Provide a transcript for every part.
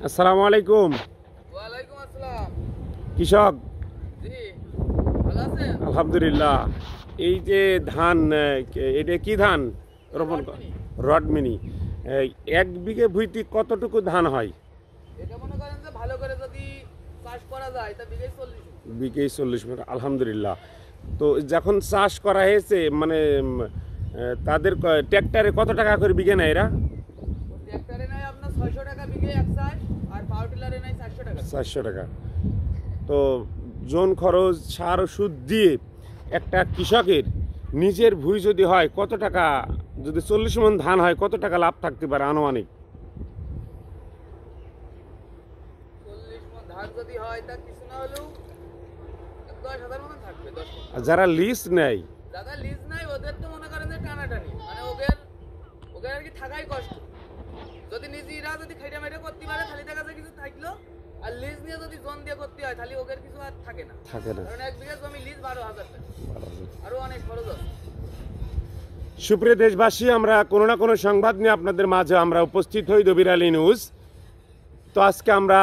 আসসালামু আলাইকুম। ওয়ালাইকুম আসসালাম। কৃষক, জি, ভালো আছেন? আলহামদুলিল্লাহ। এই যে ধান, এটা কি ধান রোপণ রডমিনি। রডমিনি, এক বিঘে ভুঁইতে কতটুকু ধান হয়? এটা মনে করেন যে ভালো করে যদি চাষ করা যায় তা বিঘায় 40 মণ। বিঘে 40 মিটার, আলহামদুলিল্লাহ। তো যখন চাষ করা হয়েছে মানে তাদের ট্র্যাক্টরে কত টাকা করে বিঘে নেয় এরা? ট্রাক্টরে নেয় আপনার 600 টাকা বিঘে এক চাষ, আর পাওয়ার টিলারে নেয় 400 টাকা। 400 টাকা। তো জন খরচ, সার ওষুধ দিয়ে একটা কৃষকের নিজের ভুঁই যদি হয় কত টাকা, যদি 40 মণ ধান হয় কত টাকা লাভ থাকতে পারে আনুমানিক? 40 মণ ধান যদি হয় তা কিছু না হলেও 10,000 মণ থাকবে। 10 মণ। আর যারা লিজ নেয়, যারা লিজ নাই ওদের তো মনে করেন যে টানাটানি, মানে ওদের আর কি থাকাই কষ্ট। যদি নিজেরা যদি খাইটা মাইটা করতে পারে খালি টাকা কিছু থাকলো, আর লিজ নিয়ে যদি জন দিয়ে করতে হয় তাহলে ওদের কিছু আর থাকে না। কারণ এক বিঘা জমি লিজ 12,000 টাকা, আরো অনেক খরচ আছে। সুপ্রিয় দেশবাসী, আমরা কোনো না কোনো সংবাদ নিয়ে আপনাদের মাঝে আমরা উপস্থিত হই, দবির আলী নিউজ। তো আজকে আমরা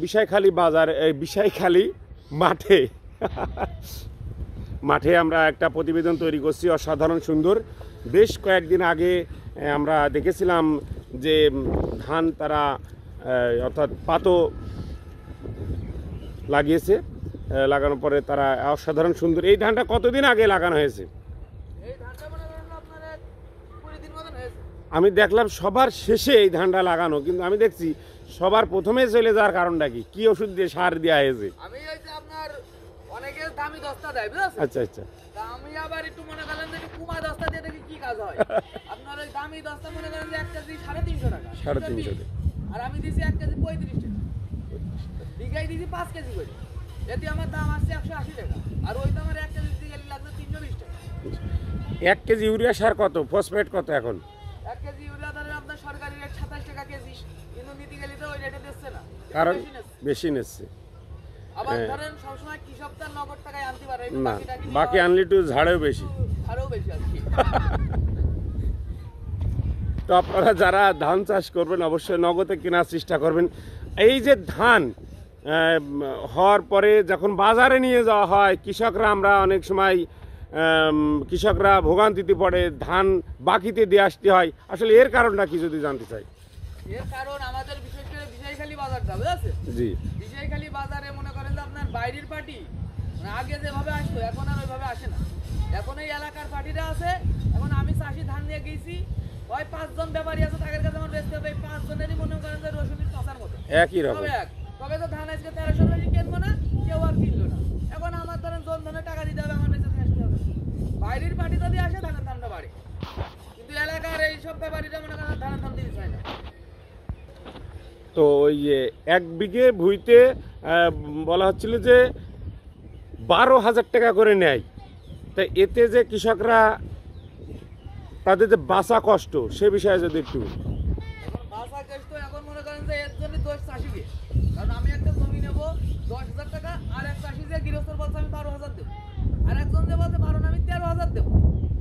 বিষয়খালী বাজার, এই বিষয়খালী মাঠে মাঠে আমরা একটা প্রতিবেদন তৈরি করছি, অসাধারণ সুন্দর। বেশ কয়েকদিন আগে আমরা দেখেছিলাম যে ধান তারা অর্থাৎ পাতো লাগিয়েছে, লাগানোর পরে তারা অসাধারণ সুন্দর। এই ধানটা কতদিন আগে লাগানো হয়েছে? এই ধানটা মনে করেন আপনার 20 দিন মতন হয়েছে। আমি দেখলাম সবার শেষে এই ধানটা লাগানো, কিন্তু আমি দেখছি সবার প্রথমে চলে যাওয়ার কারণটা কি? কি ওষুধ দিয়ে, সার দেওয়া হয়েছে? আমি ওই যে আপনার অনেকে দামি দস্তা দেয় বুঝছেন। আচ্ছা আচ্ছা। তা আমি আবার একটু মনে করেন যে একটু কুমা দস্তা দিয়ে দেখি কি কাজ হয়। আপনার ওই দামি দস্তা মনে করেন যে 1 কেজি 350 টাকা। 350 টাকা। আর আমি দিছি 1 কেজি 35 টাকা। বিঘায় দিছি 5 কেজি করে। এতে আমার দাম আসছে 180 টাকা। আর ওই দামের 1 কেজি দিতে গেলে লাগবে 320 টাকা। 1 কেজি ইউরিয়া সার কত, ফসফেট কত এখন? 1 কেজি ইউরিয়া ধরেন আপনার সরকারি রেট 27 টাকা কেজি, কিন্তু নিতে গেলে তো ওই রেটে দিচ্ছে না। কারণ বেশি নিচ্ছে। আবার ধরেন সবসময় কৃষক তার নগদ টাকায় আনতে পারে না, বাকি আনলি একটু ঝাড়েও বেশি। আরও বেশি আর কি। তো আপনারা যারা ধান চাষ করবেন অবশ্যই নগদে কেনার চেষ্টা করবেন। এই যে ধান হওয়ার পরে যখন বাজারে নিয়ে যাওয়া হয়, কৃষকরা, আমরা অনেক সময় কৃষকরা ভোগান্তিতে পড়ে, ধান বাকিতে দিয়ে আসতে হয়। আসলে এর কারণটা কি যদি জানতে চাই? এর কারণ আমাদের বিশেষ করে বিষয়খালী বাজারটা বুঝেছে। জি। বিষয়খালী বাজারে মনে করেন যে আপনার বাইরের পার্টি মানে আগে যেভাবে আসতো এখন আর ওইভাবে আসে না। এখন এই এলাকার পার্টিরা আছে। এখন আমি চাষি ধান নিয়ে গেছি, ওই 5 জন ব্যাপারী আছে, তাদের কাছে আমার বেচতে হবে। এই 5 জনেরই মনে করেন যে রসুনের কাঁচার মতো একই রকম। তবে তো ধান আজকে 1300 বেশি কিনবো না, কেউ আর কিনলো না। এখন আমার ধরেন জন ধনে টাকা দিতে হবে, আমার বেঁচে আসতে হবে। বাইরের পার্টি যদি আসে ধানের দামটা বাড়ে, কিন্তু এলাকার এই সব ব্যাপারীরা মনে করেন ধানের দাম দিতে চায় না। তো ওই 1 বিঘে ভুঁইতে বলা হচ্ছিল যে 12,000 টাকা করে নেয়। তা এতে যে কৃষকরা তাদের যে বাঁচা কষ্ট, সে বিষয়ে যদি একটু। এখন বাসা কেস তো এখন মনে করেন যে এর জন্য দোষ চাষিকে। কারণ আমি একটা জমি নেবো 10,000 টাকা, আর এক চাষি যে গৃহস্থর বলছে আমি 12,000 দেবো, আর একজন যে বলছে 12 না আমি 13,000 দেবো।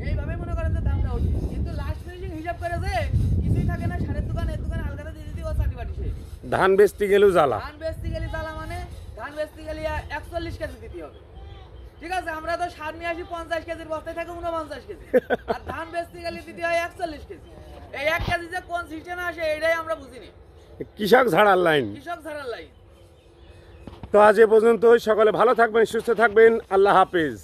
এইভাবে মনে করেন যে দামটা উঠে, কিন্তু লাস্ট ফিনিশিং হিসাব করে যে কিছুই থাকে না, সারের দোকান এর দোকানে হালকাটা দিয়ে দিতে ও চাটি বাটি শেষ। ধান বেচতে গেলেও জ্বালা। ধান বেচতে গেলে জ্বালা, মানে ধান বেচতে গেলে 41 কেজি দিতে হবে। ঠিক আছে, আমরা তো সার নিয়ে আসি 50 কেজির বস্তায় থাকে 49 কেজি, আর ধান বেচতে গেলে দিতে হয় 41 কেজি। এই 1 কেজি যে কোন সিস্টেমে আসে এটাই আমরা বুঝিনি। কৃষক ঝাড়ার লাইন। কৃষক ছাড়ার লাইন। তো আজ এ পর্যন্ত। সকলে ভালো থাকবেন, সুস্থ থাকবেন। আল্লাহ হাফেজ।